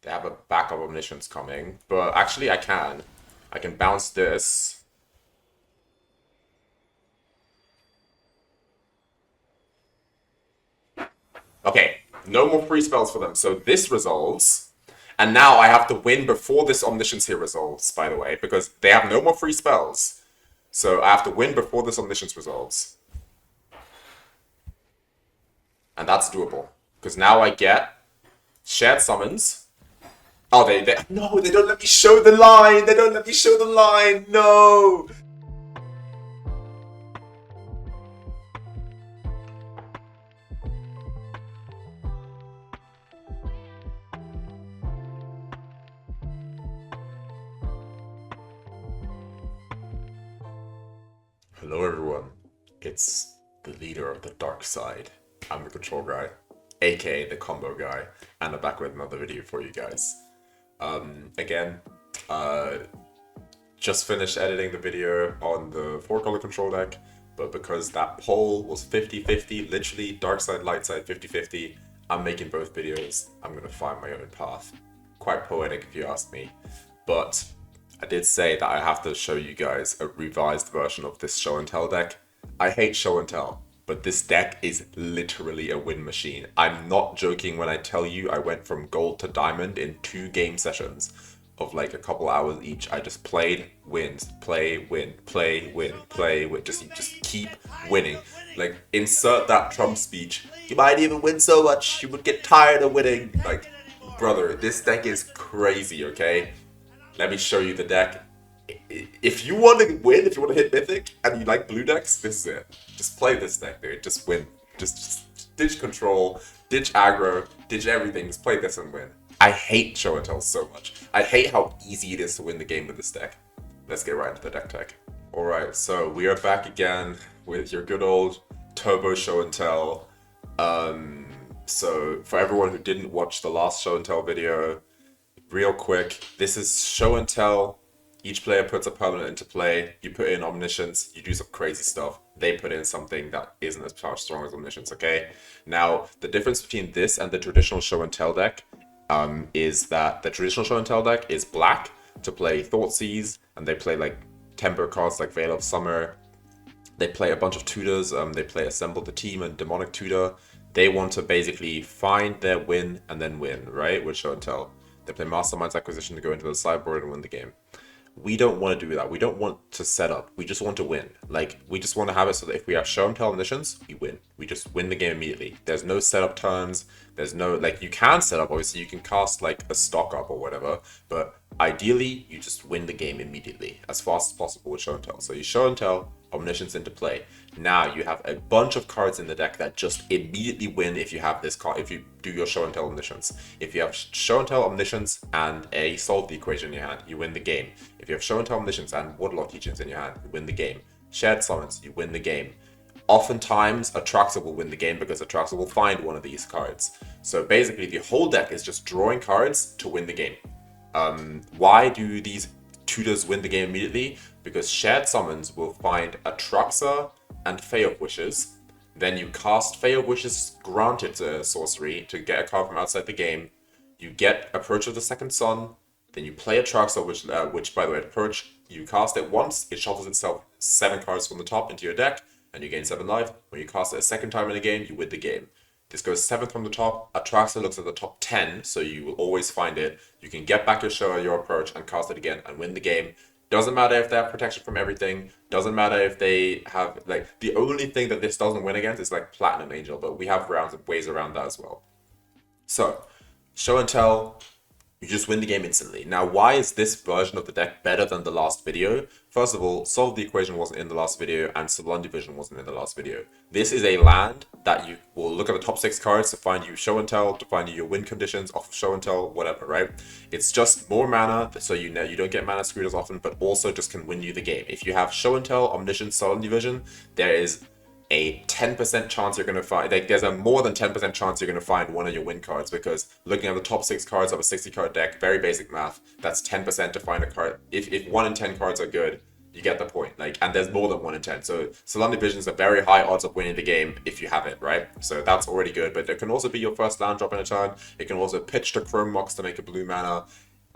They have a backup Omniscience coming, but actually I can. I can bounce this. Okay, no more free spells for them. So this resolves, and now I have to win before this Omniscience here resolves, by the way, because they have no more free spells. So I have to win before this Omniscience resolves. And that's doable. Because now I get shared summons. Oh, no, they don't let me show the line. They don't let me show the line. No. Hello, everyone. It's the leader of the dark side. I'm the control guy, aka the combo guy, and I'm back with another video for you guys. Again, just finished editing the video on the 4-color control deck, but because that poll was 50-50, literally dark side, light side 50-50, I'm making both videos. I'm gonna find my own path. Quite poetic if you ask me, but I did say that I have to show you guys a revised version of this show and tell deck. I hate show and tell, but this deck is literally a win machine. I'm not joking when I tell you I went from gold to diamond in 2 game sessions of like a couple hours each. I just played, wins, play, win, play, win, play, win. Just keep winning. Like, insert that Trump speech. You might even win so much you would get tired of winning. Like, brother, this deck is crazy, okay? Let me show you the deck. If you want to win, if you want to hit Mythic, and you like blue decks, this is it. Just play this deck, dude. Just win. Just ditch control, ditch aggro, ditch everything. Just play this and win. I hate show and tell so much. I hate how easy it is to win the game with this deck. Let's get right into the deck tech. Alright, so we are back again with your good old turbo show and tell. So for everyone who didn't watch the last show and tell video, real quick, this is show and tell. Each player puts a permanent into play. You put in Omniscience, you do some crazy stuff. They put in something that isn't as strong as Omniscience, okay? Now, the difference between this and the traditional show and tell deck is that the traditional show and tell deck is black to play Thoughtseize, and they play like temper cards like Veil of Summer. They play a bunch of tutors. They play Assemble the Team and Demonic Tutor. They want to basically find their win and then win, right? With show and tell. They play Mastermind's Acquisition to go into the sideboard and win the game. We don't want to do that. We don't want to set up. We just want to win. Like, we just want to have it so that if we have show and tell Omniscience, we win. We just win the game immediately. There's no setup turns. There's no, like, you can set up, obviously, you can cast, like, a stock up or whatever, but ideally, you just win the game immediately, as fast as possible with show and tell. So you show and tell, Omniscience into play. Now you have a bunch of cards in the deck that just immediately win if you have this card, if you do your show and tell Omniscience. If you have show and tell Omniscience and a Solve the Equation in your hand, you win the game. If you have show and tell Omniscience and Waterlogged Teachings in your hand, you win the game. Shared Summons, you win the game. Oftentimes, Atraxa will win the game because Atraxa will find one of these cards. So basically, the whole deck is just drawing cards to win the game. Why do these tutors win the game immediately? Because shared summons will find Atraxa and Fae of Wishes. Then you cast Fae of Wishes granted sorcery to get a card from outside the game. You get Approach of the Second Sun. Then you play Atraxa, which by the way, Approach, you cast it once, it shuffles itself 7 cards from the top into your deck, and you gain 7 life. When you cast it a second time in a game, you win the game. This goes 7th from the top. Atraxa looks at the top 10, so you will always find it. You can get back your show or your Approach and cast it again and win the game. Doesn't matter if they have protection from everything. Doesn't matter if they have, like, the only thing that this doesn't win against is, like, Platinum Angel, but we have ways around that as well. So, show and tell, you just win the game instantly. Now, why is this version of the deck better than the last video? First of all, Solve the Equation wasn't in the last video, and Silundi Vision wasn't in the last video. This is a land that you will look at the top 6 cards to find you show and tell, to find you your win conditions off of show and tell, whatever, right? It's just more mana, so you know you don't get mana screwed as often, but also just can win you the game. If you have show and tell, Omniscience, Silundi Vision, there is a 10% chance you're going to find, like, there's a more than 10% chance you're going to find one of your win cards, because looking at the top 6 cards of a 60 card deck, very basic math, that's 10% to find a card. If 1 in 10 cards are good, You get the point. Like, and there's more than 1 in 10. So Silundi Vision is a very high odds of winning the game if you have it, right? So that's already good. But it can also be your first land drop in a turn. It can also pitch to Chrome Mox to make a blue mana.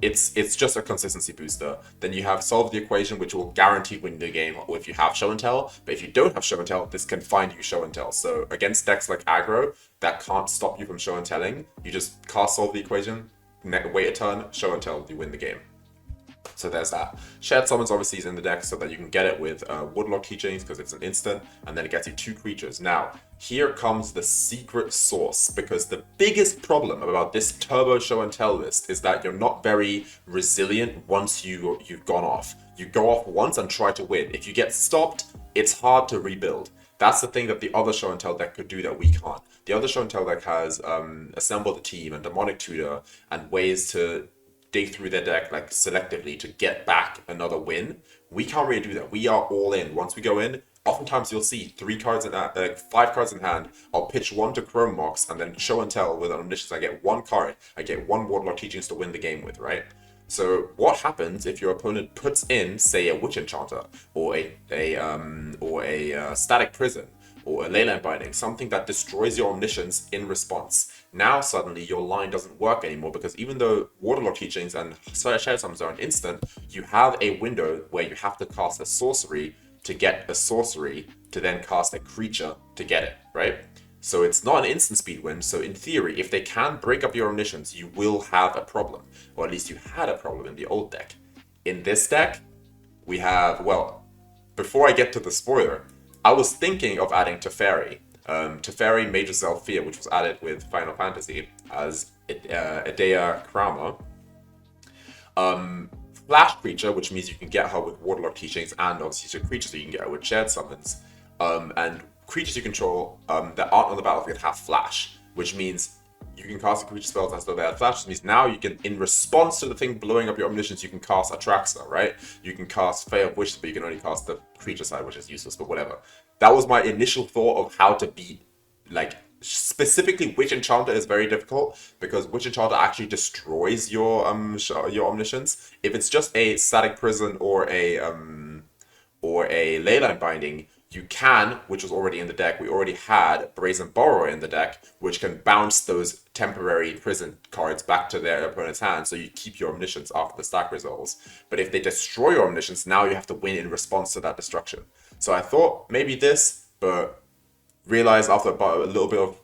It's just a consistency booster. Then you have Solve the Equation, which will guarantee winning the game if you have Show and Tell. But if you don't have Show and Tell, this can find you Show and Tell. So against decks like aggro that can't stop you from Show and Telling, you just cast Solve the Equation, wait a turn, Show and Tell, you win the game. So there's that. Shared Summons obviously is in the deck so that you can get it with Woodlock Keychains because it's an instant, and then it gets you 2 creatures. Now, here comes the secret sauce, because the biggest problem about this Turbo Show and Tell list is that you're not very resilient once you've gone off. You go off once and try to win. If you get stopped, it's hard to rebuild. That's the thing that the other Show and Tell deck could do that we can't. The other Show and Tell deck has Assemble the Team and Demonic Tutor and ways to dig through their deck like selectively to get back another win. We can't really do that. We are all in. Once we go in, oftentimes you'll see 5 cards in hand. I'll pitch 1 to Chrome Mox and then Show and Tell with an Omniscience. I get 1 card. I get 1 Warlock Teachings to win the game with, right? So what happens if your opponent puts in, say, a Witch Enchanter or a Static Prison or a Leyline Binding, something that destroys your Omniscience in response? Now suddenly your line doesn't work anymore, because even though Waterlock Teachings and Shared Summons are an instant, you have a window where you have to cast a sorcery to get a sorcery to then cast a creature to get it, right? So it's not an instant speed win. So in theory, if they can break up your Omniscience, you will have a problem, or at least you had a problem in the old deck. In this deck, we have, well, before I get to the spoiler, I was thinking of adding Teferi. Teferi Major Zelfia, which was added with Final Fantasy as Idea Krama. Flash creature, which means you can get her with Waterlock Teachings, and obviously she's a creature, so you can get her with Shared Summons. And creatures you control that aren't on the battlefield have Flash, which means you can cast a creature spells as though they had Flash. Which means now you can, in response to the thing blowing up your Omniscience, you can cast Atraxa, right? You can cast Fae of Wishes, but you can only cast the creature side, which is useless, but whatever. That was my initial thought of how to beat, like, specifically Witch Enchanter is very difficult, because Witch Enchanter actually destroys your Omniscience. If it's just a Static Prison or a Leyline Binding, you can, which was already in the deck, we already had Brazen Borrower in the deck, which can bounce those temporary prison cards back to their opponent's hand, so you keep your Omniscience after the stack resolves. But if they destroy your Omniscience, now you have to win in response to that destruction. So I thought maybe this, but realized after about a little bit of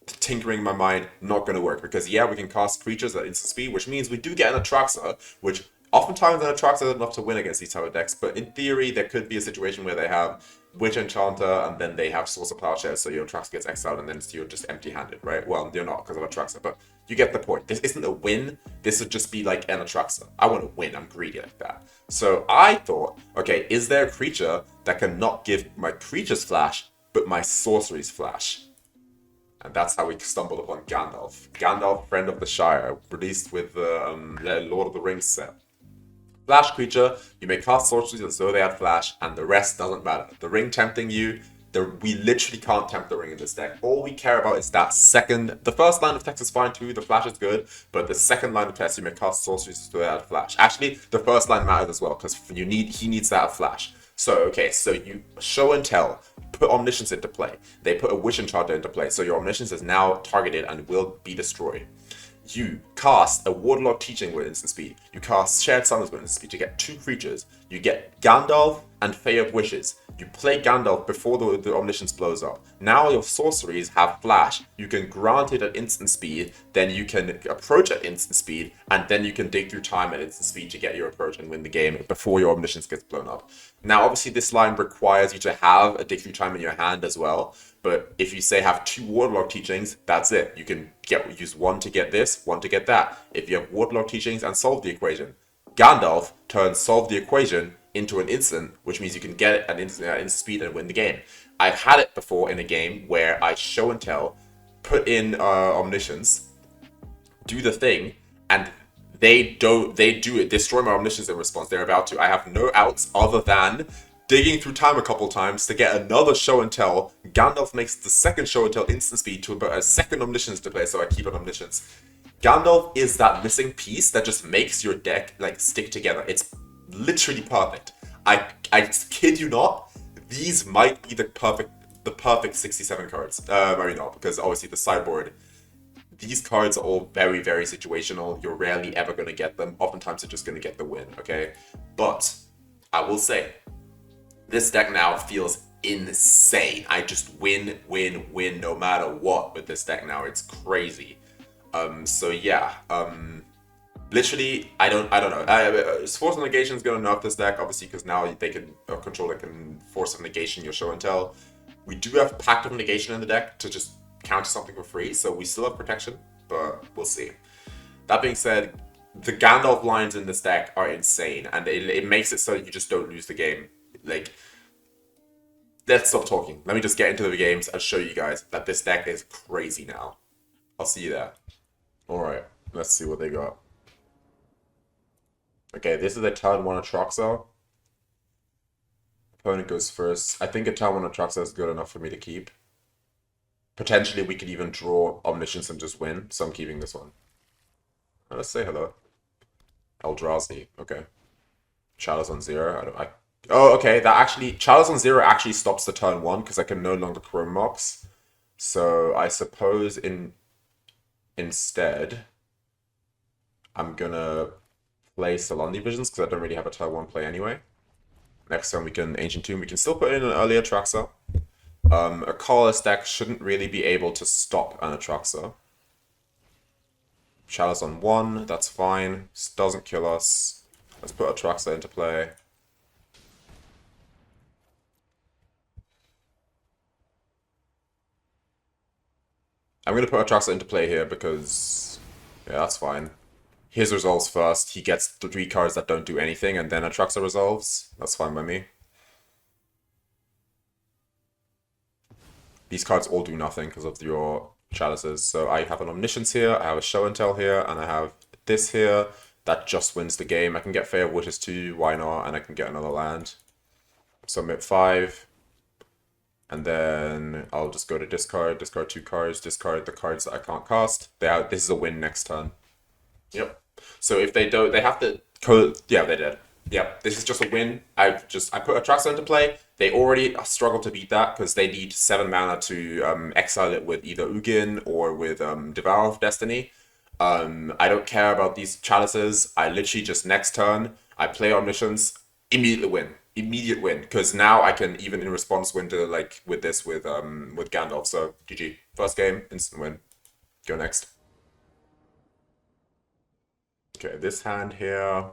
tinkering in my mind, not going to work, because yeah, we can cast creatures at instant speed, which means we do get an Atraxa, which oftentimes an Atraxa is enough to win against these type of decks, but in theory there could be a situation where they have Witch Enchanter and then they have Source of Plowshare, so your Atraxa gets exiled and then you're just empty-handed, right? Well, you're not because of Atraxa, but you get the point. This isn't a win, this would just be like an Atraxa. I want to win, I'm greedy like that. So I thought, okay, is there a creature that can not give my creatures Flash, but my sorceries Flash? And that's how we stumbled upon Gandalf. Gandalf, Friend of the Shire, released with the Lord of the Rings set. Flash creature, you may cast sorceries as though they had Flash, and the rest doesn't matter. The ring tempting you, we literally can't tempt the ring in this deck. All we care about is that second. The first line of text is fine too, the Flash is good, but the second line of text, you may cast sorceries as though they had Flash. Actually, the first line matters as well, because he needs to have Flash. So, okay, so you Show and Tell, put Omniscience into play. They put a Witch Enchanter into play, so your Omniscience is now targeted and will be destroyed. You cast a Waterlock Teaching with instant speed. You cast Shared Summons with instant speed to get 2 creatures. You get Gandalf and Fae of Wishes. You play Gandalf before the Omniscience blows up. Now your sorceries have Flash. You can grant it at instant speed, then you can approach at instant speed, and then you can dig through time at instant speed to get your approach and win the game before your Omniscience gets blown up. Now, obviously, this line requires you to have a dig through time in your hand as well. But if you say have 2 Waterlock Teachings, that's it. You can use 1 to get this, 1 to get that. If you have Waterlock Teachings and Solve the Equation, Gandalf turns Solve the Equation into an instant, which means you can get it at instant speed and win the game. I've had it before in a game where I Show and Tell, put in Omniscience, do the thing, and they do it, destroy my Omniscience in response. They're about to. I have no outs other than digging through time a couple times to get another Show and Tell. Gandalf makes the second Show and Tell instant speed to put a second Omniscience to play, so I keep an Omniscience. Gandalf is that missing piece that just makes your deck like stick together. It's literally perfect. I kid you not, these might be the perfect 67 cards. Maybe not, because obviously the sideboard, these cards are all very, very situational. You're rarely ever going to get them. Oftentimes you're just going to get the win, okay? But I will say, this deck now feels insane. I just win no matter what with this deck now. It's crazy. So yeah, literally, I don't know. Force of Negation is going to nerf this deck, obviously, because now they can, a controller can Force of Negation your show and tell. We do have Pact of Negation in the deck to just counter something for free, so we still have protection, but we'll see. That being said, the Gandalf lines in this deck are insane, and it makes it so that you just don't lose the game. Like, let's stop talking. Let me just get into the games and show you guys that this deck is crazy now. I'll see you there. Alright, let's see what they got. Okay, this is a turn 1 Atraxa. Opponent goes first. I think a turn 1 Atraxa is good enough for me to keep. Potentially, we could even draw Omniscience and just win, so I'm keeping this one. Let's say hello. Eldrazi, okay. Shadows on 0. Oh, okay, that actually... Shadows on 0 actually stops the turn 1, because I can no longer Chrome Mox. So, I suppose instead, I'm gonna play Silundi Visions, because I don't really have a turn 1 play anyway. Next time we can Ancient Tomb. We can still put in an early Atraxa. A colorless deck shouldn't really be able to stop an Atraxa. Shadows on 1, that's fine. This doesn't kill us. Let's put Atraxa into play. I'm going to put Atraxa into play here because, yeah, that's fine. His resolves first. He gets the 3 cards that don't do anything, and then Atraxa resolves. That's fine by me. These cards all do nothing because of your chalices. So I have an Omniscience here, I have a Show and Tell here, and I have this here. That just wins the game. I can get Fae of Wishes too, why not? And I can get another land. Submit 5. And then I'll just go to discard 2 cards, discard the cards that I can't cast. This is a win next turn. Yep. So if they don't, they have to... Yeah, they did. Yep, this is just a win. I put Atraxa into play. They already struggle to beat that because they need 7 mana to exile it with either Ugin or with Devourer of Destiny. I don't care about these chalices. I literally just next turn, I play Omniscience, immediately win. Immediate win. Because now I can even in response win to like with Gandalf. So GG. First game, instant win. Go next. Okay, this hand here.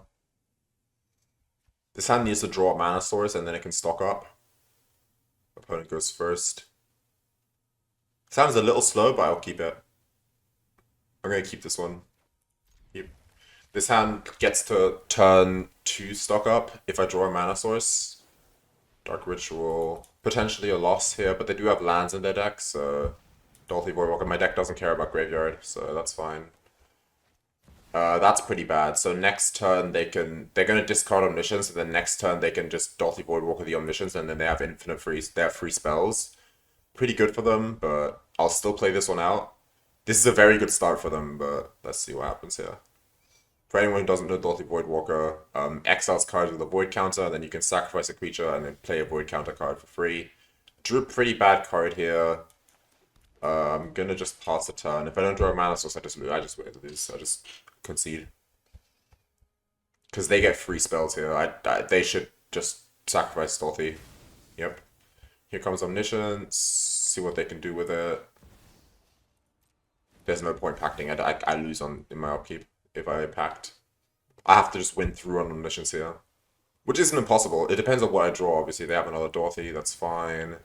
This hand needs to draw a mana source and then it can stock up. Opponent goes first. Sounds a little slow, but I'll keep it. I'm going to keep this one. Yep. This hand gets to turn 2 stock up if I draw a mana source. Dark Ritual. Potentially a loss here, but they do have lands in their deck, so... Dolphy Voidwalker. My deck doesn't care about Graveyard, so that's fine. That's pretty bad. So next turn they're gonna discard Omniscience, and then next turn they can just Dolphy Voidwalker the Omniscience, and then they have free spells. Pretty good for them, but I'll still play this one out. This is a very good start for them, but let's see what happens here. For anyone who doesn't know Dolphy Voidwalker, exiles cards with a Void counter, then you can sacrifice a creature and then play a Void counter card for free. Drew a pretty bad card here. I'm gonna just pass the turn. If I don't draw a mana source, I just lose. I just concede. Because they get free spells here. They should just sacrifice Stealthy. Yep. Here comes Omniscience. See what they can do with it. There's no point pacting. I lose in my upkeep if I pact. I have to just win through on Omniscience here. Which isn't impossible. It depends on what I draw. Obviously, they have another Dorothy. That's fine.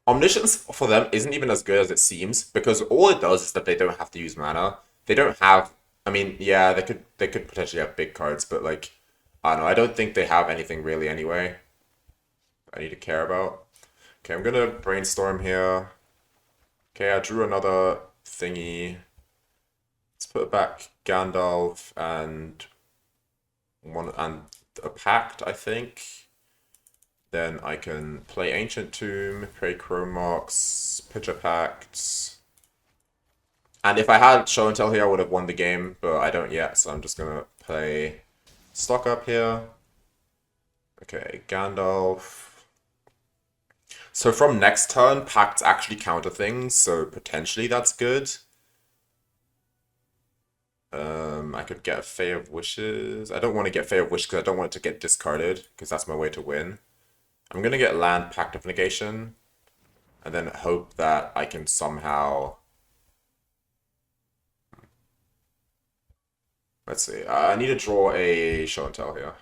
Omniscience for them isn't even as good as it seems, because all it does is that they don't have to use mana. They don't have... I mean, yeah, they could potentially have big cards, but like... I don't know, I don't think they have anything really anyway I need to care about. Okay, I'm gonna Brainstorm here. Okay, I drew another thingy. Let's put back Gandalf and a Pact, I think. Then I can play Ancient Tomb, play Chrome Mox, pitch a Pact. And if I had Show and Tell here, I would have won the game, but I don't yet, so I'm just gonna play Stock Up here. Okay, Gandalf. So from next turn, Pacts actually counter things, so potentially that's good. I could get a Fae of Wishes. I don't want to get Fae of Wishes because I don't want it to get discarded, because that's my way to win. I'm gonna get land Pact of Negation, and then hope that I can somehow... Let's see. I need to draw a show and tell here.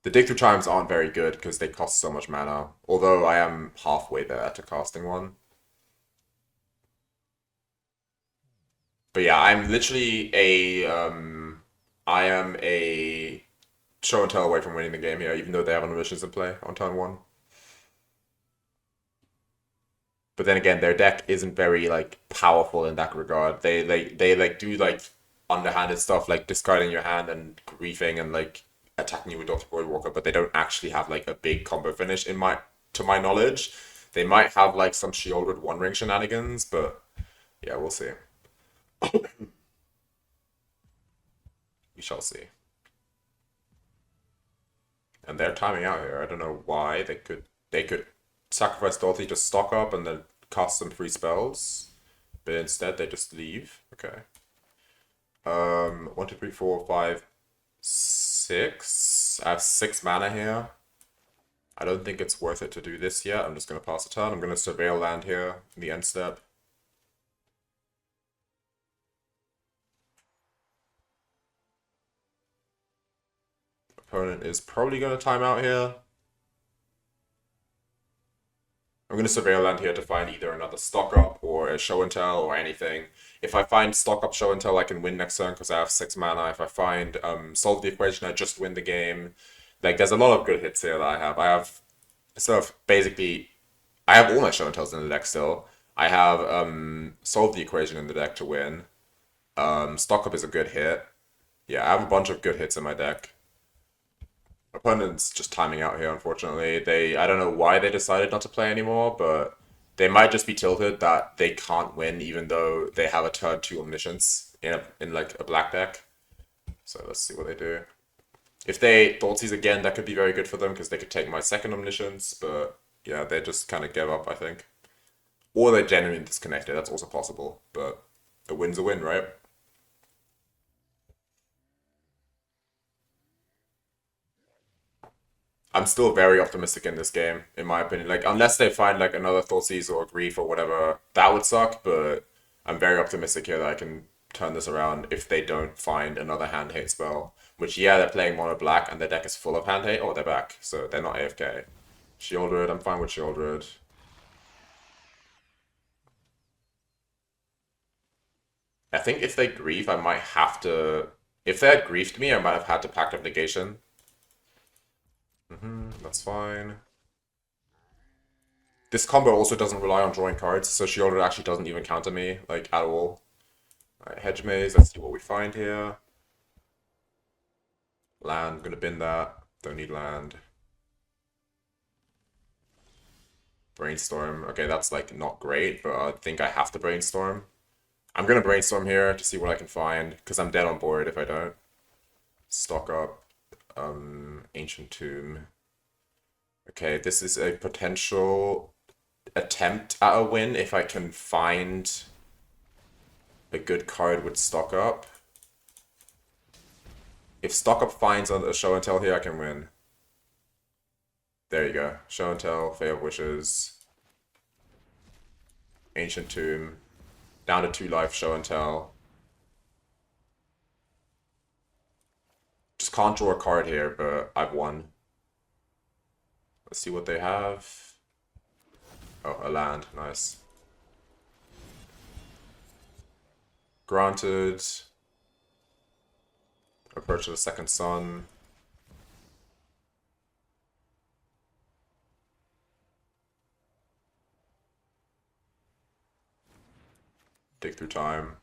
The dig through chimes aren't very good because they cost so much mana, although I am halfway there to casting one. But yeah, I'm literally I am a show and tell away from winning the game here, even though they have Omniscience in play on turn 1. But then again, their deck isn't very like powerful in that regard. They like do like underhanded stuff like discarding your hand and griefing and like attacking you with Dr. Voidwalker, but they don't actually have like a big combo finish to my knowledge. They might have like some shielded one ring shenanigans, but yeah, we'll see. We shall see. And they're timing out here. I don't know why. They could sacrifice Dorothy to stock up and then cast some free spells. But instead they just leave. Okay. 1, 2, 3, 4, 5, 6. I have 6 mana here. I don't think it's worth it to do this yet. I'm just gonna pass a turn. I'm gonna surveil land here in the end step. Opponent is probably gonna time out here. I'm going to surveil land here to find either another stock up or a show and tell or anything. If I find stock up show and tell, I can win next turn because I have 6 mana. If I find solve the equation, I just win the game. Like, there's a lot of good hits here that I have. Basically, I have all my show and tells in the deck still. I have solve the equation in the deck to win. Stock up is a good hit. Yeah, I have a bunch of good hits in my deck. Opponent's just timing out here, unfortunately. I don't know why they decided not to play anymore, but they might just be tilted that they can't win even though they have a turn 2 Omniscience in like a black deck. So let's see what they do. If they Thoughtseize again, that could be very good for them because they could take my second Omniscience, but yeah, they just kind of give up, I think. Or they're genuinely disconnected, that's also possible, but a win's a win, right? I'm still very optimistic in this game, in my opinion. Like, unless they find like another Thoughtseize or Grief or whatever, that would suck. But I'm very optimistic here that I can turn this around if they don't find another hand hate spell. Which, yeah, they're playing mono black and their deck is full of hand hate. Oh, they're back, so they're not AFK. Shieldred, I'm fine with Shieldred. I think if they grief, I might have to. If they had griefed me, I might have had to Pact of Negation. That's fine. This combo also doesn't rely on drawing cards, so Shieldred actually doesn't even counter me, like, at all. Alright, Hedge Maze, let's see what we find here. Land, gonna bin that. Don't need land. Brainstorm. Okay, that's, like, not great, but I think I have to Brainstorm. I'm gonna Brainstorm here to see what I can find, because I'm dead on board if I don't. Stock up. Ancient Tomb. Okay, this is a potential attempt at a win if I can find a good card with stock up. If stock up finds a show and tell here, I can win. There you go. Show and tell, Fae of Wishes. Ancient Tomb. Down to 2 life, show and tell. Just can't draw a card here, but I've won. Let's see what they have. Oh, a land. Nice. Granted. Approach of the Second Sun. Dig through time.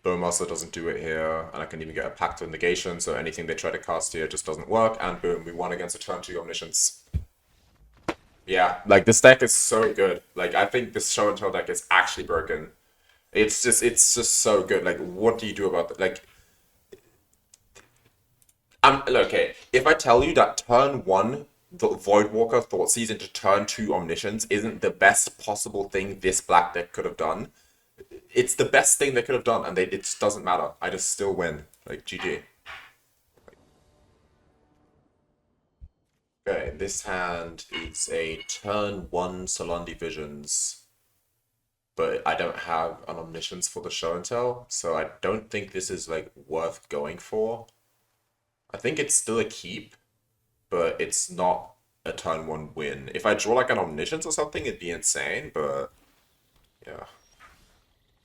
Bowmaster doesn't do it here, and I can even get a Pact of Negation, so anything they try to cast here just doesn't work, and boom, we won against a turn 2 Omniscience. Yeah, like, this deck is so good. Like, I think this show and tell deck is actually broken. It's just so good. Like, what do you do about that? Like, Okay, if I tell you that turn 1, the Voidwalker Thoughtseize into turn 2 Omniscience isn't the best possible thing this black deck could have done, it's the best thing they could have done, and it just doesn't matter. I just still win. Like, GG. Okay, this hand is a turn 1 Silundi Visions, but I don't have an Omniscience for the show and tell, so I don't think this is, like, worth going for. I think it's still a keep, but it's not a turn 1 win. If I draw, like, an Omniscience or something, it'd be insane, but yeah.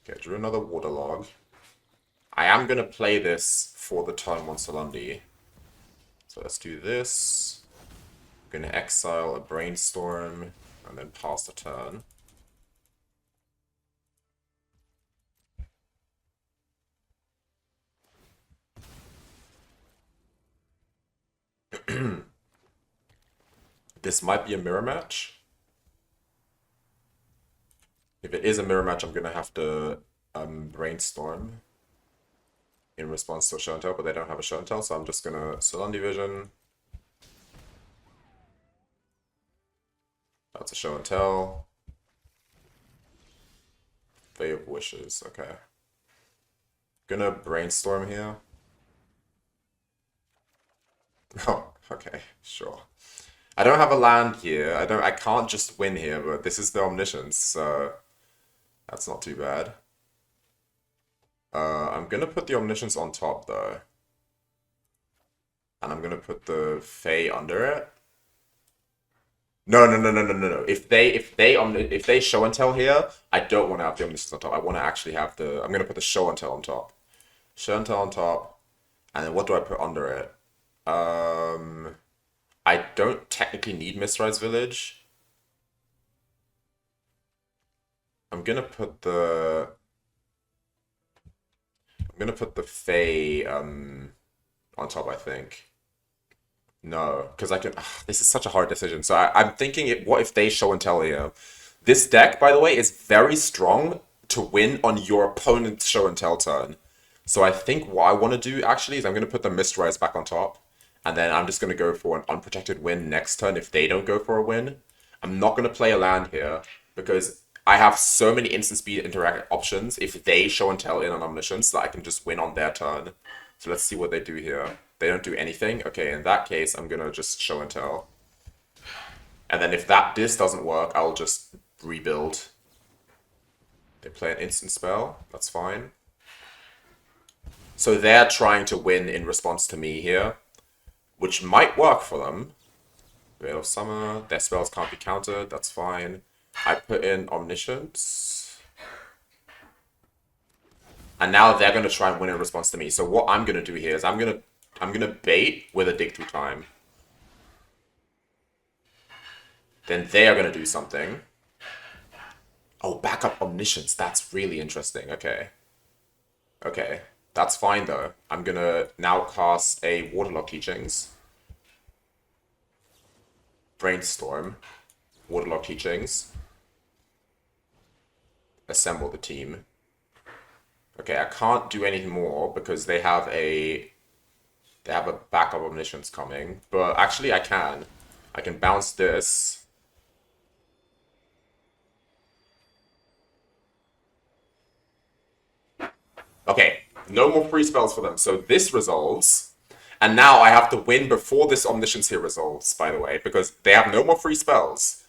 Okay, drew another Waterlog. I am going to play this for the turn 1 Silundi. So let's do this. I'm going to exile a Brainstorm and then pass the turn. This might be a mirror match. If it is a mirror match, I'm going to have to Brainstorm in response to a show and tell, but they don't have a show and tell, so I'm just going to Silundi Vision. That's a show and tell. Fae of Wishes, okay. Gonna Brainstorm here. Oh, okay, sure. I don't have a land here. I can't just win here, but this is the Omniscience, so that's not too bad. I'm gonna put the Omniscience on top though. And I'm gonna put the Fae under it. No. If they show and tell here, I don't want to have the Omniscience on top. I want to actually have the. I'm gonna put the show and tell on top. Show and tell on top, and then what do I put under it? I don't technically need Mistrise Village. I'm gonna put the Fae on top, I think. No, because I can. This is such a hard decision. So I'm thinking, what if they show and tell here? This deck, by the way, is very strong to win on your opponent's show and tell turn. So I think what I want to do actually is I'm going to put the Mistrise back on top, and then I'm just going to go for an unprotected win next turn if they don't go for a win. I'm not going to play a land here because I have so many instant speed interact options if they show and tell in an Omniscience that I can just win on their turn. So let's see what they do here. They don't do anything. Okay, in that case, I'm going to just show and tell. And then if this doesn't work, I'll just rebuild. They play an instant spell. That's fine. So they're trying to win in response to me here, which might work for them. Veil of Summer. Their spells can't be countered. That's fine. I put in Omniscience. And now they're going to try and win in response to me. So what I'm going to do here is I'm going to bait with a Dig Through Time. Then they are going to do something. Oh, backup Omniscience. That's really interesting. Okay. Okay. That's fine, though. I'm going to now cast a Waterlog Teachings. Brainstorm. Waterlog Teachings. Assemble the team. Okay, I can't do anything more because they have a backup Omniscience coming. But actually, I can. I can bounce this. Okay, no more free spells for them. So this resolves. And now I have to win before this Omniscience here resolves, by the way, because they have no more free spells.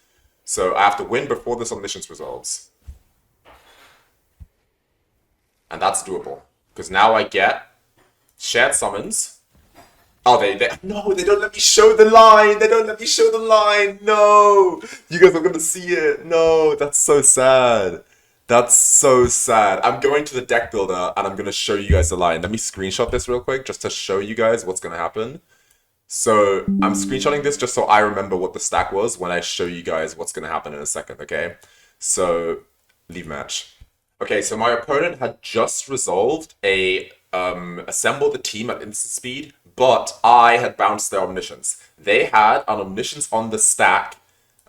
So I have to win before this Omniscience resolves. And that's doable. Because now I get shared summons. Oh, no, they don't let me show the line. They don't let me show the line. No. You guys are going to see it. No, that's so sad. That's so sad. I'm going to the deck builder and I'm going to show you guys the line. Let me screenshot this real quick just to show you guys what's going to happen. So I'm screenshotting this just so I remember what the stack was when I show you guys what's going to happen in a second, okay? So, leave match. Okay, so my opponent had just resolved a assemble the team at instant speed, but I had bounced their Omniscience. They had an Omniscience on the stack.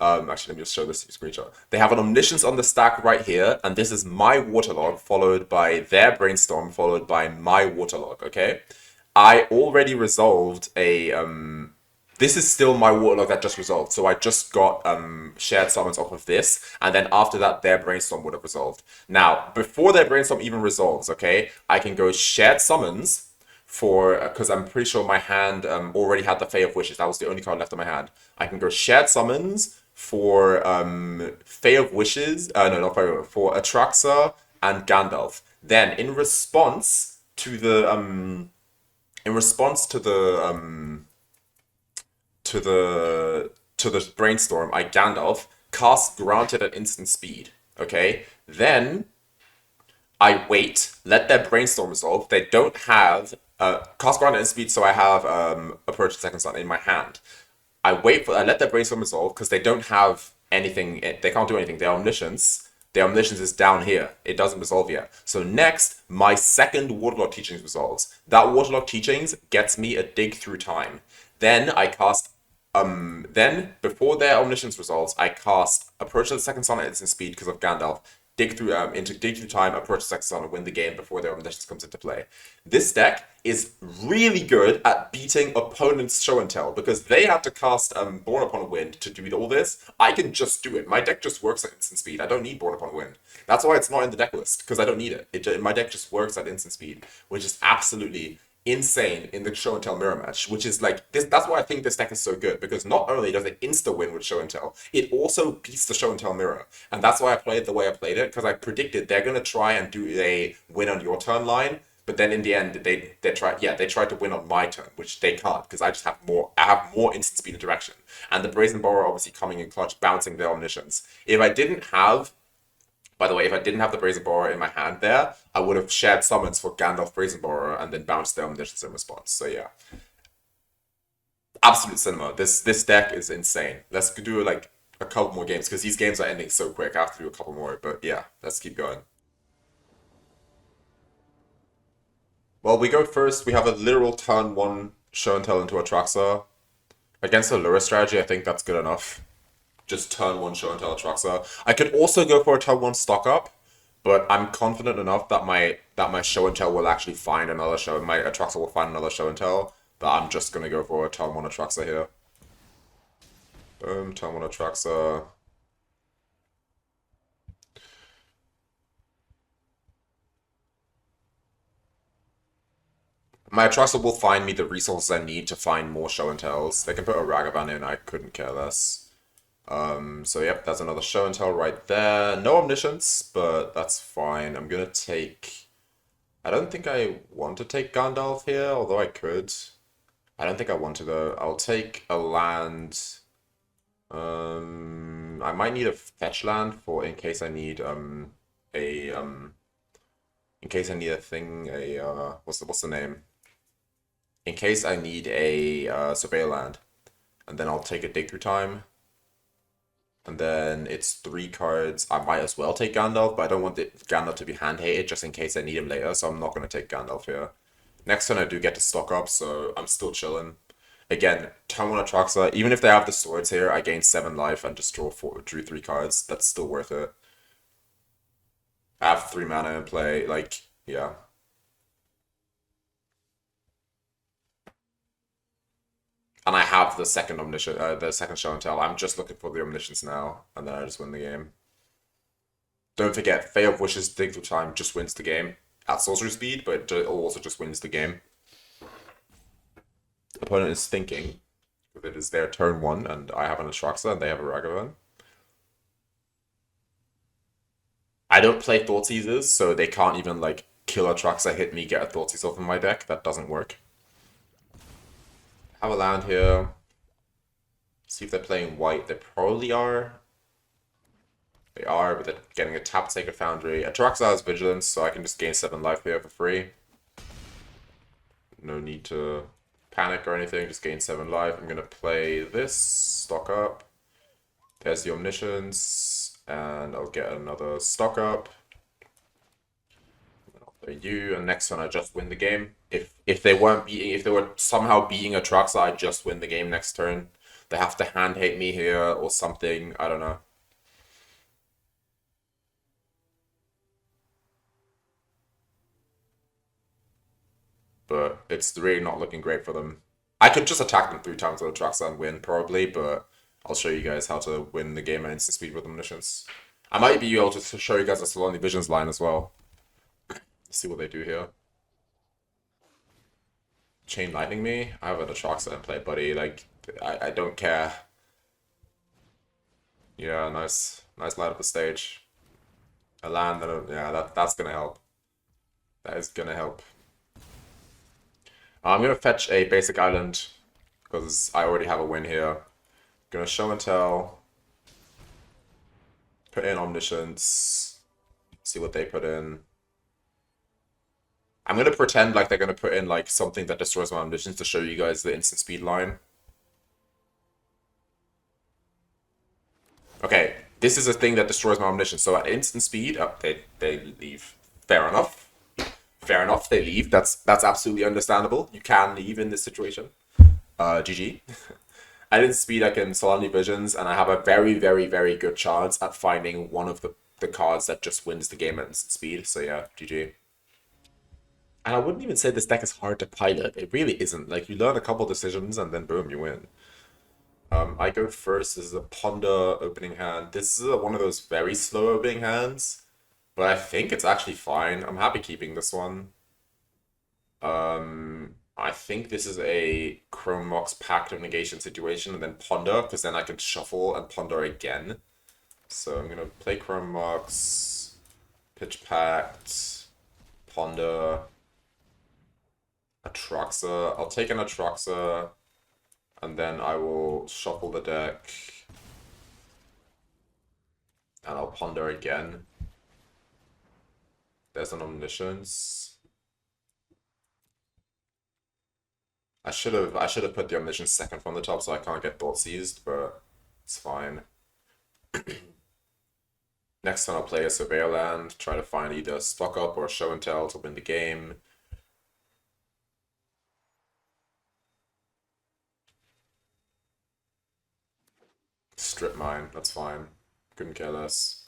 Actually, let me just show this screenshot. They have an Omniscience on the stack right here, and this is my Waterlog, followed by their Brainstorm, followed by my Waterlog, okay? I already resolved a this is still my warlock that just resolved. So I just got shared summons off of this, and then after that their brainstorm would have resolved. Now, before their brainstorm even resolves, okay, I can go shared summons for because I'm pretty sure my hand already had the Fae of Wishes. That was the only card left in my hand. I can go shared summons for Fae of Wishes. No, not Fae, for Atraxa and Gandalf. Then in response to the to the brainstorm, I Gandalf cast granted at instant speed. Okay, then I wait, let their brainstorm resolve. They don't have cast granted at instant speed, so I have approach the second sun in my hand. I let their brainstorm resolve because they don't have anything. They can't do anything. Their omniscience. Their omniscience is down here. It doesn't resolve yet. So next, my second Waterlog Teachings resolves. That Waterlog Teachings gets me a Dig Through Time. Then I cast then before their omniscience resolves, I cast Approach to the Second Sun at instant speed because of Gandalf. Dig through time, approach the second sun, and win the game before their omniscience comes into play. This deck is really good at beating opponents' show and tell because they have to cast Born Upon Wind to do all this. I can just do it. My deck just works at instant speed. I don't need Born Upon Wind. That's why it's not in the deck list because I don't need it. My deck just works at instant speed, which is absolutely insane in the show and tell mirror match, which is like this. That's why I think this deck is so good because not only does it insta win with show and tell, it also beats the show and tell mirror, and that's why I played the way I played it because I predicted they're gonna try and do a win on your turn line, but then in the end they tried to win on my turn, which they can't because I have more instant speed interaction, and the Brazen Borrower obviously coming in clutch, bouncing their omniscience. By the way, if I didn't have the Brazen Borrower in my hand there, I would have shared summons for Gandalf Brazen Borrower and then bounced their omniscience in response. So yeah. Absolute cinema. This deck is insane. Let's do like a couple more games because these games are ending so quick. I have to do a couple more, but yeah, let's keep going. Well, we go first. We have a literal turn one show and tell into Atraxa. Against a Lura strategy, I think that's good enough. Just turn one show and tell Atraxa. I could also go for a turn one stock up, but I'm confident enough that my show and tell will actually find another show. My Atraxa will find another show and tell. That I'm just gonna go for a turn one Atraxa here. Boom, turn one Atraxa. My Atraxa will find me the resources I need to find more show and tells. They can put a Ragavan in, I couldn't care less. So yep, that's another show and tell right there. No omniscience, but that's fine. I'm gonna take... I don't think I want to take Gandalf here, although I could. I don't think I want to though. I'll take a land. I might need a fetch land for in case I need in case I need a thing, what's the name? In case I need a surveil land. And then I'll take a dig through time. And then it's 3 cards. I might as well take Gandalf, but I don't want Gandalf to be hand-hated just in case I need him later, so I'm not going to take Gandalf here. Next turn I do get to stock up, so I'm still chilling. Again, turn 1 Atraxa, even if they have the swords here, I gain 7 life and just drew 3 cards. That's still worth it. I have 3 mana in play, like, yeah. And I have the second the second show and tell. I'm just looking for the omniscience now, and then I just win the game. Don't forget, Fae of Wishes Dig Through Time just wins the game at sorcery speed, but it also just wins the game. The opponent is thinking that it is their turn 1, and I have an Atraxa, and they have a Ragavan. I don't play Thoughtseizes, so they can't even like kill Atraxa, hit me, get a Thoughtseize off in my deck. That doesn't work. Have a land here. See if they're playing white. They probably are. They are, but they're getting a tap Sacred Foundry. Atraxa has Vigilance, so I can just gain 7 life here for free. No need to panic or anything, just gain 7 life. I'm gonna play this, stock up. There's the Omniscience, and I'll get another stock up. I'll play you, and next turn I just win the game. If they were somehow beating Atraxa, I just win the game next turn. They have to hand hate me here or something. I don't know. but it's really not looking great for them. I could just attack them 3 times with Atraxa and win, probably, but I'll show you guys how to win the game at instant speed with Omniscience. I might be able to show you guys a Silundi Visions line as well. Let's see what they do here. Chain Lightning me? I have an Atraxa in play, buddy. Like, I don't care. Yeah, nice light up the stage. A land that, yeah, that's gonna help. That is gonna help. I'm gonna fetch a basic island because I already have a win here. Gonna show and tell. Put in Omniscience. See what they put in. I'm gonna pretend like they're gonna put in like something that destroys my Omniscience to show you guys the instant speed line. Okay, this is a thing that destroys my Omniscience. So at instant speed, they leave. Fair enough. Fair enough, they leave. That's absolutely understandable. You can leave in this situation. GG. At instant speed, I can Silundi Visions, and I have a very, very, very good chance at finding one of the cards that just wins the game at instant speed. So yeah, GG. And I wouldn't even say this deck is hard to pilot. It really isn't. Like, you learn a couple decisions, and then boom, you win. I go first. This is a Ponder opening hand. This is one of those very slow opening hands, but I think it's actually fine. I'm happy keeping this one. I think this is a Chrome Mox Pact of Negation situation, and then Ponder, because then I can shuffle and Ponder again. So I'm gonna play Chrome Mox, pitch Pact, Ponder, Atraxa. I'll take an Atraxa, and then I will shuffle the deck, and I'll Ponder again. There's an Omniscience. I should have put the Omniscience second from the top so I can't get thought seized, but it's fine. Next time I'll play a Surveyor land, try to find either a stock up or a show and tell to win the game. Strip mine, that's fine. Couldn't care less.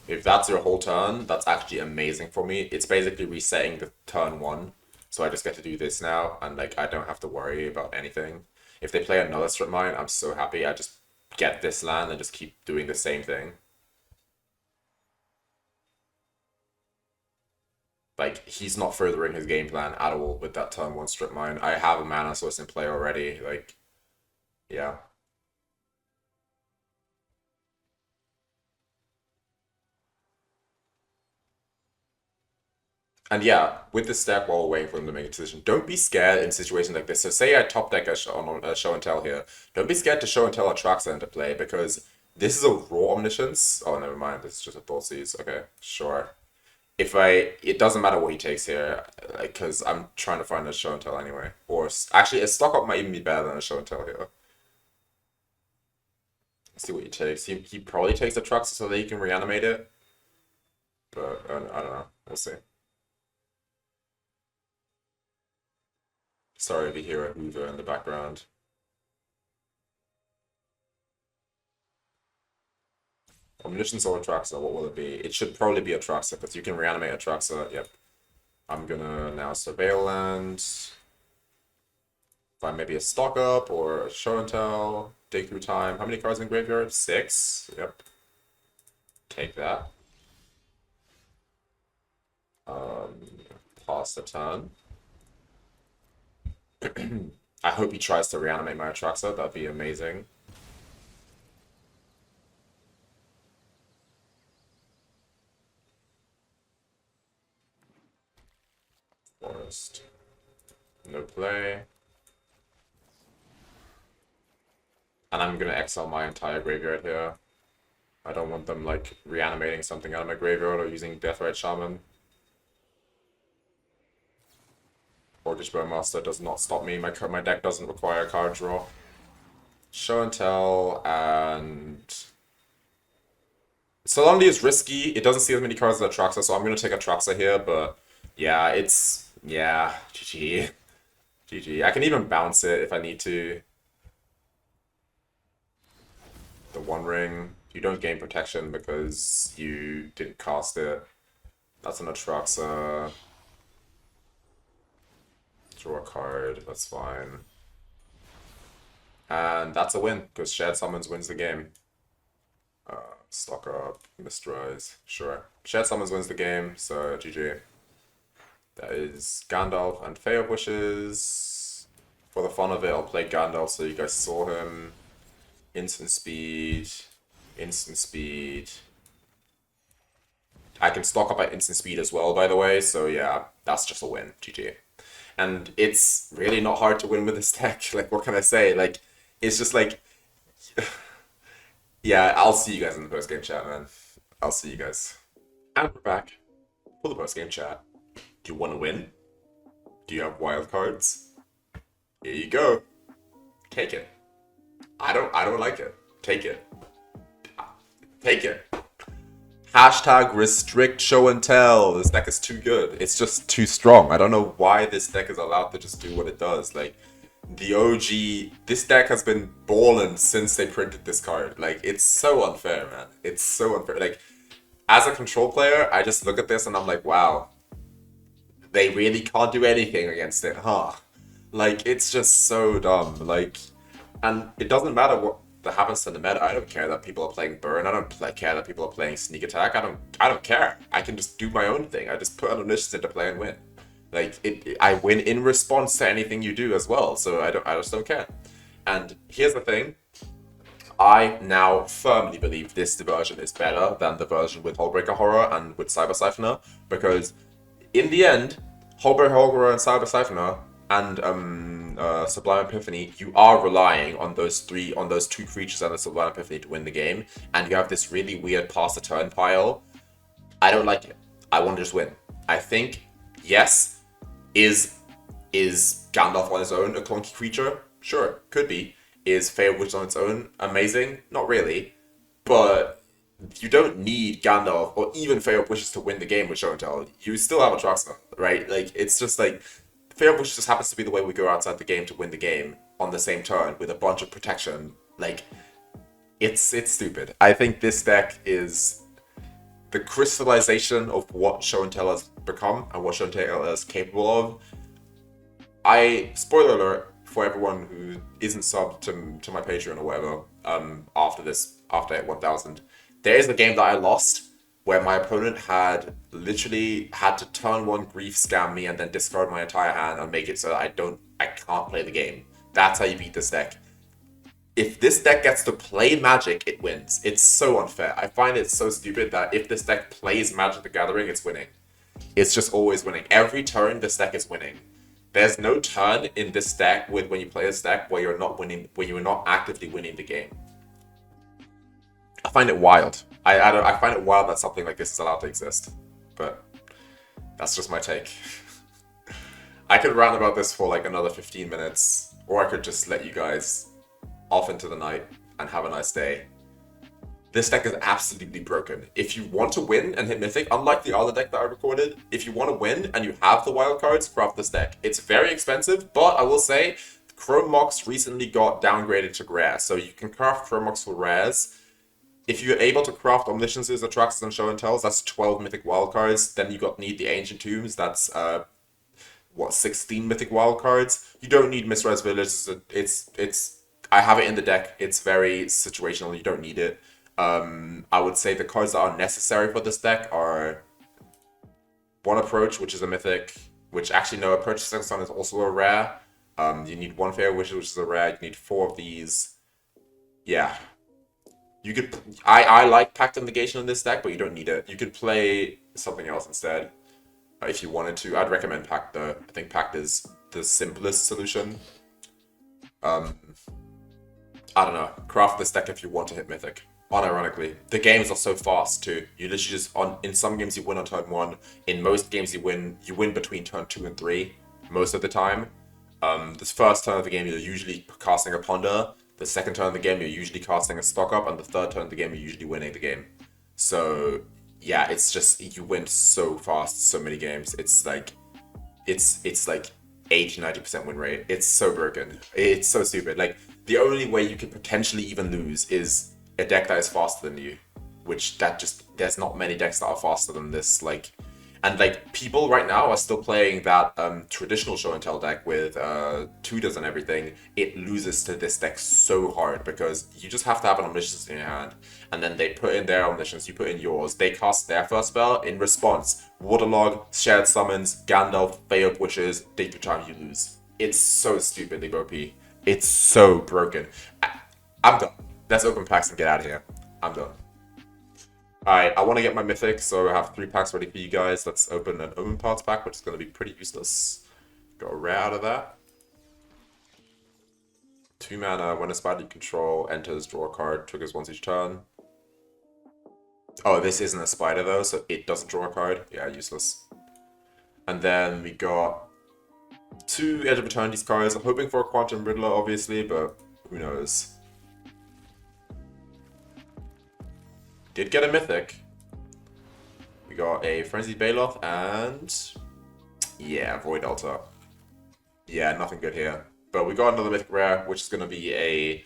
If that's your whole turn, that's actually amazing for me. It's basically resetting the turn 1. So I just get to do this now, and like I don't have to worry about anything. If they play another strip mine, I'm so happy. I just get this land and just keep doing the same thing. Like, he's not furthering his game plan at all with that turn 1 strip mine. I have a mana source in play already. Like, yeah. And yeah, with this deck, while waiting for them to make a decision, don't be scared in situations like this. So say I top deck on a show and tell here. Don't be scared to show and tell Atraxa into play, because this is a raw Omniscience. Oh, never mind. This is just a Thought Seize. Okay, sure. It doesn't matter what he takes here, like, because I'm trying to find a show and tell anyway. Or actually, a stock up might even be better than a show and tell here. Let's see what he takes. He probably takes Atraxa so that he can reanimate it. But I don't know. We'll see. Sorry if you hear a Hoover in the background. Omniscience or Atraxa, what will it be? It should probably be Atraxa, because you can reanimate Atraxa. Yep. I'm gonna now Surveil land. Find maybe a stock up or a show and tell. Dig through time. How many cards in graveyard? 6. Yep. Take that. Pause the turn. I hope he tries to reanimate my Atraxa. That'd be amazing. Forest. No play. And I'm gonna exile my entire graveyard here. I don't want them like reanimating something out of my graveyard or using Deathrite Shaman. Mortgage Master does not stop me. My deck doesn't require a card draw. Show and tell, and Silundi is risky. It doesn't see as many cards as Atraxa, so I'm gonna take Atraxa here. But yeah, GG, GG. I can even bounce it if I need to. The One Ring. You don't gain protection because you didn't cast it. That's an Atraxa. Draw a card, that's fine. And that's a win, because Shared Summons wins the game. Stock up, Mistrise, sure. Shared Summons wins the game, so GG. That is Gandalf and Fae of Wishes. For the fun of it, I'll play Gandalf so you guys saw him. Instant speed, instant speed. I can stock up at instant speed as well, by the way, so yeah, that's just a win, GG. And it's really not hard to win with this deck. Like, what can I say? Like, it's just like... yeah, I'll see you guys in the post-game chat, man. I'll see you guys. And we're back for the post-game chat. Do you want to win? Do you have wildcards? Here you go. Take it. I don't like it. Take it. Take it. Hashtag restrict show and tell. This deck is too good. It's just too strong. I don't know why this deck is allowed to just do what it does. Like, the OG, this deck has been balling since they printed this card. Like, it's so unfair, man. It's so unfair. Like, as a control player, I just look at this and I'm like, wow. They really can't do anything against it, huh? Like, it's just so dumb. Like, and it doesn't matter what that happens to the meta. I don't care that people are playing Burn. I don't care that people are playing Sneak Attack. I don't care. I can just do my own thing. I just put an Omniscience into play and win. Like, I win in response to anything you do as well. So I just don't care. And here's the thing. I now firmly believe this version is better than the version with Hullbreaker Horror and with Cyber Siphoner, because in the end, Hullbreaker Horror and Cyber Siphoner and Sublime Epiphany, you are relying on those two creatures and the Sublime Epiphany to win the game, and you have this really weird pass the turn pile. I don't like it. I want to just win. I think, yes, is Gandalf on his own a clunky creature? Sure, could be. Is Fae of Wishes on its own amazing? Not really. But you don't need Gandalf or even Fae of Wishes to win the game with Show and Tell. You still have Atraxa, right? Like, it's just like, Fae of Wishes just happens to be the way we go outside the game to win the game on the same turn with a bunch of protection. Like, it's stupid. I think this deck is the crystallization of what Show and Tell has become and what Show and Tell is capable of. Spoiler alert for everyone who isn't subbed to my Patreon or whatever, after 1000, there is a game that I lost where my opponent had literally had to turn one grief scam me and then discard my entire hand and make it so that I can't play the game. That's how you beat this deck. If this deck gets to play Magic, it wins. It's so unfair. I find it so stupid that if this deck plays Magic the Gathering, it's winning. It's just always winning. Every turn, this deck is winning. There's no turn in this deck when you play this deck where you're not winning, where you're not actively winning the game. I find it wild. I find it wild that something like this is allowed to exist, but that's just my take. I could rant about this for like another 15 minutes, or I could just let you guys off into the night and have a nice day. This deck is absolutely broken. If you want to win and hit Mythic, unlike the other deck that I recorded, if you want to win and you have the wildcards, craft this deck. It's very expensive, but I will say, Chrome Mox recently got downgraded to rare, so you can craft Chrome Mox for rares. If you're able to craft Omnisciences, Atraxas, and Show and Tells, that's 12 Mythic wildcards. Then you need the Ancient Tombs, that's 16 Mythic wildcards. You don't need Mistrise Village. I have it in the deck. It's very situational. You don't need it. I would say the cards that are necessary for this deck are one Approach, which is a mythic, which actually no, Approach to Second Sun is also a rare. You need one Fae of Wishes, which is a rare. You need 4 of these. Yeah. You could. I like Pact of Negation in this deck, but you don't need it. You could play something else instead if you wanted to. I'd recommend Pact though. I think Pact is the simplest solution. I don't know. Craft this deck if you want to hit Mythic. Unironically, the games are so fast too. You literally just in some games you win on turn 1. In most games you win between turn 2 and 3 most of the time. This first turn of the game you're usually casting a Ponder. The second turn of the game you're usually casting a Stock Up, and the third turn of the game you're usually winning the game. So yeah, it's just you win so fast, so many games. It's like 80-90% win rate. It's so broken. It's so stupid. Like the only way you could potentially even lose is a deck that is faster than you, which there's not many decks that are faster than this. Like, And like people right now are still playing that traditional show and tell deck with tutors and everything. It loses to this deck so hard because you just have to have an Omniscience in your hand, and then they put in their Omniscience, you put in yours. They cast their first spell in response. Waterlog, Shared Summons, Gandalf, Fae of Wishes. Date time you lose. It's so stupidly OP. It's so broken. I'm done. Let's open packs and get out of here. I'm done. Alright, I want to get my Mythic, so I have 3 packs ready for you guys. Let's open an Omen Parts pack, which is going to be pretty useless. Got a rare out of that. 2 mana, when a spider you control enters, draw a card, triggers once each turn. Oh, this isn't a spider though, so it doesn't draw a card. Yeah, useless. And then we got 2 Edge of Eternity's cards. I'm hoping for a Quantum Riddler, obviously, but who knows. Did get a Mythic. We got a Frenzied Baloth and... yeah, Void Altar. Yeah, nothing good here. But we got another Mythic Rare, which is going to be a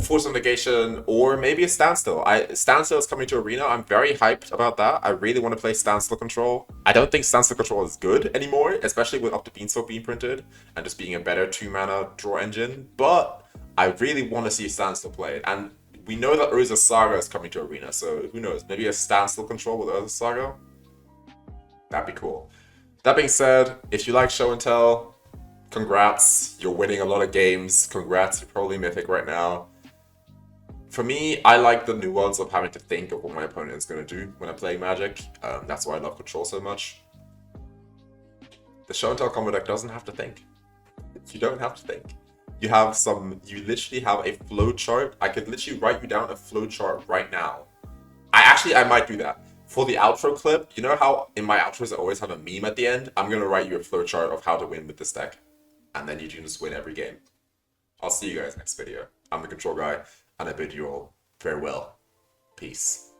Force of Negation or maybe a Standstill. Standstill is coming to Arena. I'm very hyped about that. I really want to play Standstill Control. I don't think Standstill Control is good anymore, especially with Up to Beanstalk being printed and just being a better 2-mana draw engine. But I really want to see Standstill played. And we know that Urza's Saga is coming to Arena, so who knows? Maybe a Standstill Control with Urza's Saga? That'd be cool. That being said, if you like Show and Tell, congrats. You're winning a lot of games. Congrats, you're probably Mythic right now. For me, I like the nuance of having to think of what my opponent is going to do when I'm playing Magic. That's why I love Control so much. The Show and Tell combo deck doesn't have to think. You don't have to think. You literally have a flow chart. I could literally write you down a flow chart right now. I might do that. For the outro clip, you know how in my outros I always have a meme at the end? I'm going to write you a flow chart of how to win with this deck. And then you can just win every game. I'll see you guys next video. I'm the Control Guy, and I bid you all farewell. Peace.